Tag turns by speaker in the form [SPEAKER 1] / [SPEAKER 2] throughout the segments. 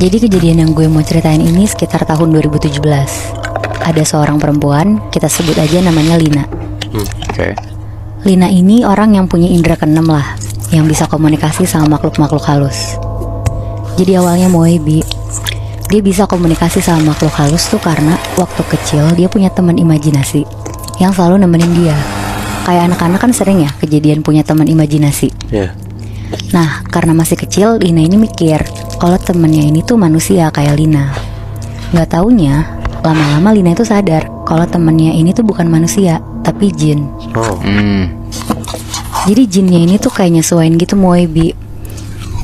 [SPEAKER 1] Jadi kejadian yang gue mau ceritain ini sekitar tahun 2017. Ada seorang perempuan, kita sebut aja namanya Lina.
[SPEAKER 2] Oke.
[SPEAKER 1] Lina ini orang yang punya indera keenam lah, yang bisa komunikasi sama makhluk-makhluk halus. Jadi awalnya Moebi, dia bisa komunikasi sama makhluk halus tuh karena waktu kecil dia punya teman imajinasi yang selalu nemenin dia. Kayak anak-anak kan sering ya kejadian punya teman imajinasi.
[SPEAKER 2] Iya.
[SPEAKER 1] Nah, karena masih kecil, Lina ini mikir kalau temennya ini tuh manusia kayak Lina. Gak taunya, lama-lama Lina itu sadar kalau temennya ini tuh bukan manusia, tapi jin.
[SPEAKER 2] Oh.
[SPEAKER 1] Jadi jinnya ini tuh kayak nyesuain gitu Moebi.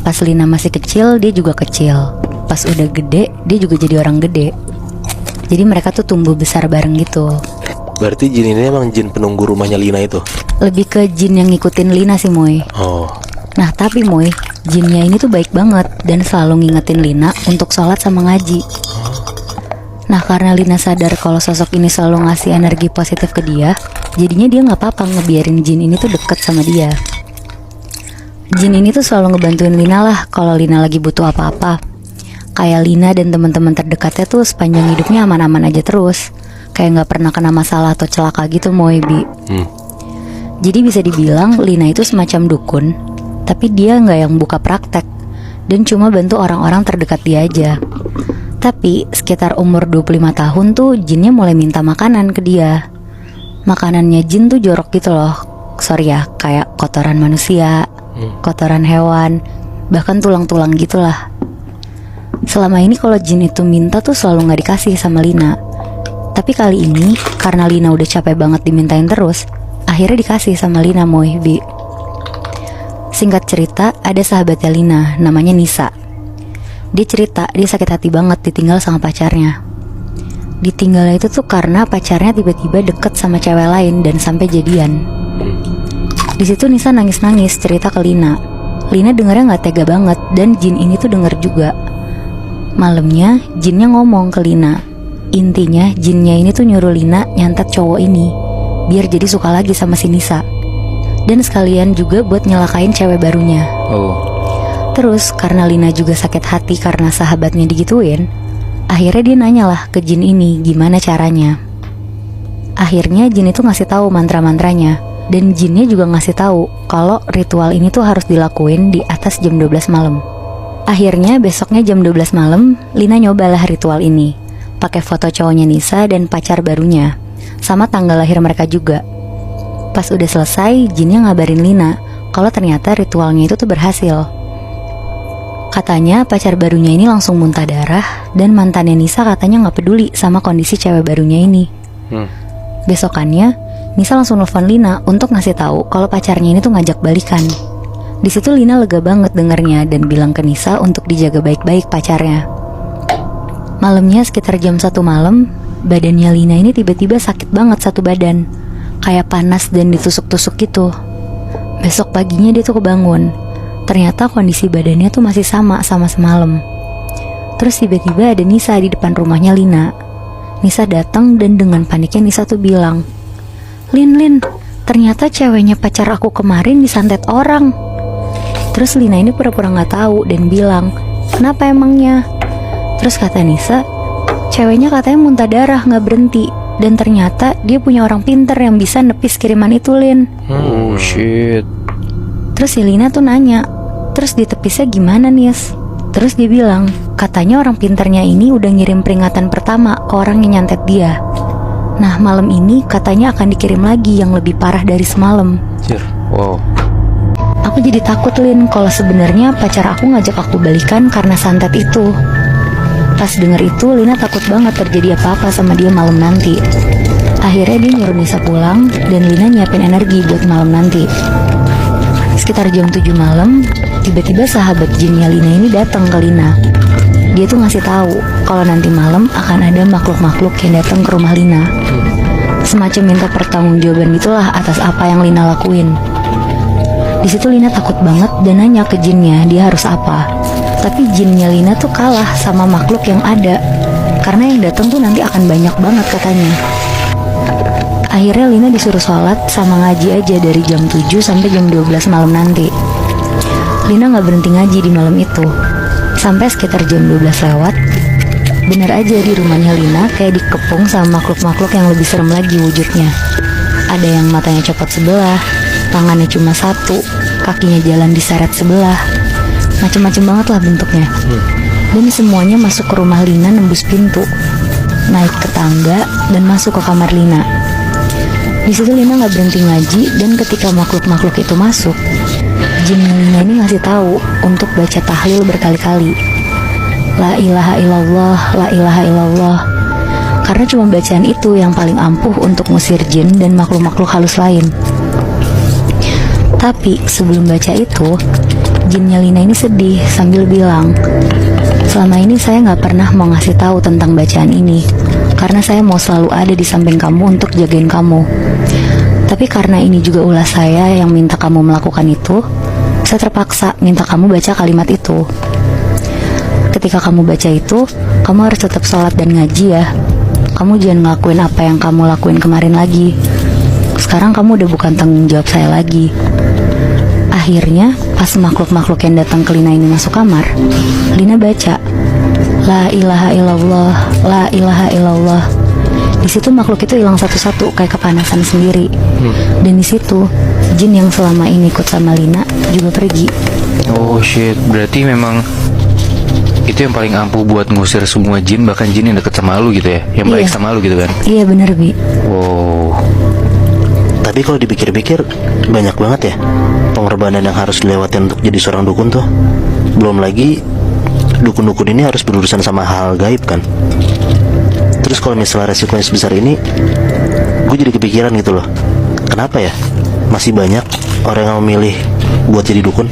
[SPEAKER 1] Pas Lina masih kecil, dia juga kecil. Pas udah gede, dia juga jadi orang gede. Jadi mereka tuh tumbuh besar bareng gitu.
[SPEAKER 2] Berarti jin ini emang jin penunggu rumahnya Lina itu?
[SPEAKER 1] Lebih ke jin yang ngikutin Lina sih Moe.
[SPEAKER 2] Oh.
[SPEAKER 1] Nah tapi Moe, jinnya ini tuh baik banget dan selalu ngingetin Lina untuk sholat sama ngaji. Nah karena Lina sadar kalau sosok ini selalu ngasih energi positif ke dia, jadinya dia gak apa-apa ngebiarin jin ini tuh deket sama dia. Jin ini tuh selalu ngebantuin Lina lah kalau Lina lagi butuh apa-apa. Kayak Lina dan teman-teman terdekatnya tuh sepanjang hidupnya aman-aman aja terus. Kayak gak pernah kena masalah atau celaka gitu Moebi. Jadi bisa dibilang Lina itu semacam dukun, tapi dia gak yang buka praktek dan cuma bantu orang-orang terdekat dia aja. Tapi sekitar umur 25 tahun tuh jinnya mulai minta makanan ke dia. Makanannya jin tuh jorok gitu loh. Sorry ya, kayak kotoran manusia, kotoran hewan, bahkan tulang-tulang gitulah. Selama ini kalau jin itu minta tuh selalu gak dikasih sama Lina. Tapi kali ini karena Lina udah capek banget dimintain terus, akhirnya dikasih sama Lina Moebi. Singkat cerita, ada sahabatnya Lina, namanya Nisa. Dia cerita dia sakit hati banget ditinggal sama pacarnya. Ditinggalnya itu tuh karena pacarnya tiba-tiba deket sama cewek lain dan sampai jadian. Di situ Nisa nangis-nangis cerita ke Lina. Lina dengernya nggak tega banget dan jin ini tuh denger juga. Malamnya jinnya ngomong ke Lina. Intinya jinnya ini tuh nyuruh Lina nyantet cowok ini biar jadi suka lagi sama si Nisa. Dan sekalian juga buat nyelakain cewek barunya. Terus karena Lina juga sakit hati karena sahabatnya digituin, akhirnya dia nanyalah ke jin ini gimana caranya. Akhirnya jin itu ngasih tahu mantra-mantranya. Dan jinnya juga ngasih tahu kalau ritual ini tuh harus dilakuin di atas jam 12 malam. Akhirnya besoknya jam 12 malam, Lina nyobalah ritual ini. Pakai foto cowoknya Nisa dan pacar barunya, sama tanggal lahir mereka juga. Pas udah selesai, jinnya ngabarin Lina kalau ternyata ritualnya itu tuh berhasil. Katanya pacar barunya ini langsung muntah darah dan mantannya Nisa katanya gak peduli sama kondisi cewek barunya ini. Besokannya, Nisa langsung nelfon Lina untuk ngasih tahu kalau pacarnya ini tuh ngajak balikan. Di situ Lina lega banget dengernya dan bilang ke Nisa untuk dijaga baik-baik pacarnya. Malamnya sekitar jam 1 malam, badannya Lina ini tiba-tiba sakit banget satu badan, kayak panas dan ditusuk-tusuk gitu. Besok paginya dia tuh kebangun. Ternyata kondisi badannya tuh masih sama semalam. Terus tiba-tiba ada Nisa di depan rumahnya Lina. Nisa datang dan dengan paniknya Nisa tuh bilang, Lin, ternyata ceweknya pacar aku kemarin disantet orang. Terus Lina ini pura-pura gak tahu dan bilang, kenapa emangnya? Terus kata Nisa, ceweknya katanya muntah darah gak berhenti. Dan ternyata dia punya orang pinter yang bisa nepis kiriman itu, Lin.
[SPEAKER 3] Oh shit.
[SPEAKER 1] Terus si Lina tuh nanya, terus ditepisnya gimana Nis? Terus dia bilang, katanya orang pinternya ini udah ngirim peringatan pertama ke orang yang nyantet dia. Nah malam ini katanya akan dikirim lagi yang lebih parah dari semalam.
[SPEAKER 3] Wow.
[SPEAKER 1] Aku jadi takut Lin kalau sebenarnya pacar aku ngajak aku balikan karena santet itu. Pas denger itu Lina takut banget terjadi apa-apa sama dia malam nanti. Akhirnya dia nyuruh Nisa pulang dan Lina nyiapin energi buat malam nanti. Sekitar jam 7 malam, tiba-tiba sahabat jinnya Lina ini datang ke Lina. Dia tuh ngasih tahu kalau nanti malam akan ada makhluk-makhluk yang datang ke rumah Lina. Semacam minta pertanggungjawaban gitulah atas apa yang Lina lakuin. Di situ Lina takut banget dan nanya ke jinnya dia harus apa. Tapi jinnya Lina tuh kalah sama makhluk yang ada, karena yang datang tuh nanti akan banyak banget katanya. Akhirnya Lina disuruh sholat sama ngaji aja dari jam 7 sampai jam 12 malam nanti. Lina gak berhenti ngaji di malam itu. Sampai sekitar jam 12 lewat, bener aja di rumahnya Lina kayak dikepung sama makhluk-makhluk yang lebih serem lagi wujudnya. Ada yang matanya copot sebelah, tangannya cuma satu, kakinya jalan diseret sebelah. Macem-macem banget lah bentuknya. Dan semuanya masuk ke rumah Lina nembus pintu, naik ke tangga, dan masuk ke kamar Lina. Di situ Lina nggak berhenti ngaji, dan ketika makhluk-makhluk itu masuk, jin Lina ini ngasih tahu untuk baca tahlil berkali-kali. La ilaha illallah, la ilaha illallah. Karena cuma bacaan itu yang paling ampuh untuk ngusir jin dan makhluk-makhluk halus lain. Tapi sebelum baca itu, jinnya Lina ini sedih sambil bilang, selama ini saya nggak pernah mau ngasih tahu tentang bacaan ini, karena saya mau selalu ada di samping kamu untuk jagain kamu. Tapi karena ini juga ulah saya yang minta kamu melakukan itu, saya terpaksa minta kamu baca kalimat itu. Ketika kamu baca itu, kamu harus tetap sholat dan ngaji ya. Kamu jangan ngelakuin apa yang kamu lakuin kemarin lagi. Sekarang kamu udah bukan tanggung jawab saya lagi. Akhirnya, pas makhluk-makhluk yang datang ke Lina ini masuk kamar, Lina baca, La ilaha illallah, la ilaha illallah. Di situ makhluk itu hilang satu-satu kayak kepanasan sendiri. Dan di situ, jin yang selama ini ikut sama Lina juga pergi.
[SPEAKER 3] Oh shit, berarti memang itu yang paling ampuh buat ngusir semua jin, bahkan jin yang deket sama lu gitu ya, yang baik
[SPEAKER 1] Iya.
[SPEAKER 3] sama lu gitu kan.
[SPEAKER 1] Iya bener Bi.
[SPEAKER 3] Wow.
[SPEAKER 2] Tapi kalau dipikir-pikir, banyak banget ya pengorbanan yang harus dilewatin untuk jadi seorang dukun tuh. Belum lagi dukun-dukun ini harus berurusan sama hal gaib kan. Terus kalau misalnya resikonya sebesar ini, gue jadi kepikiran gitu loh, kenapa ya masih banyak orang yang memilih buat jadi dukun.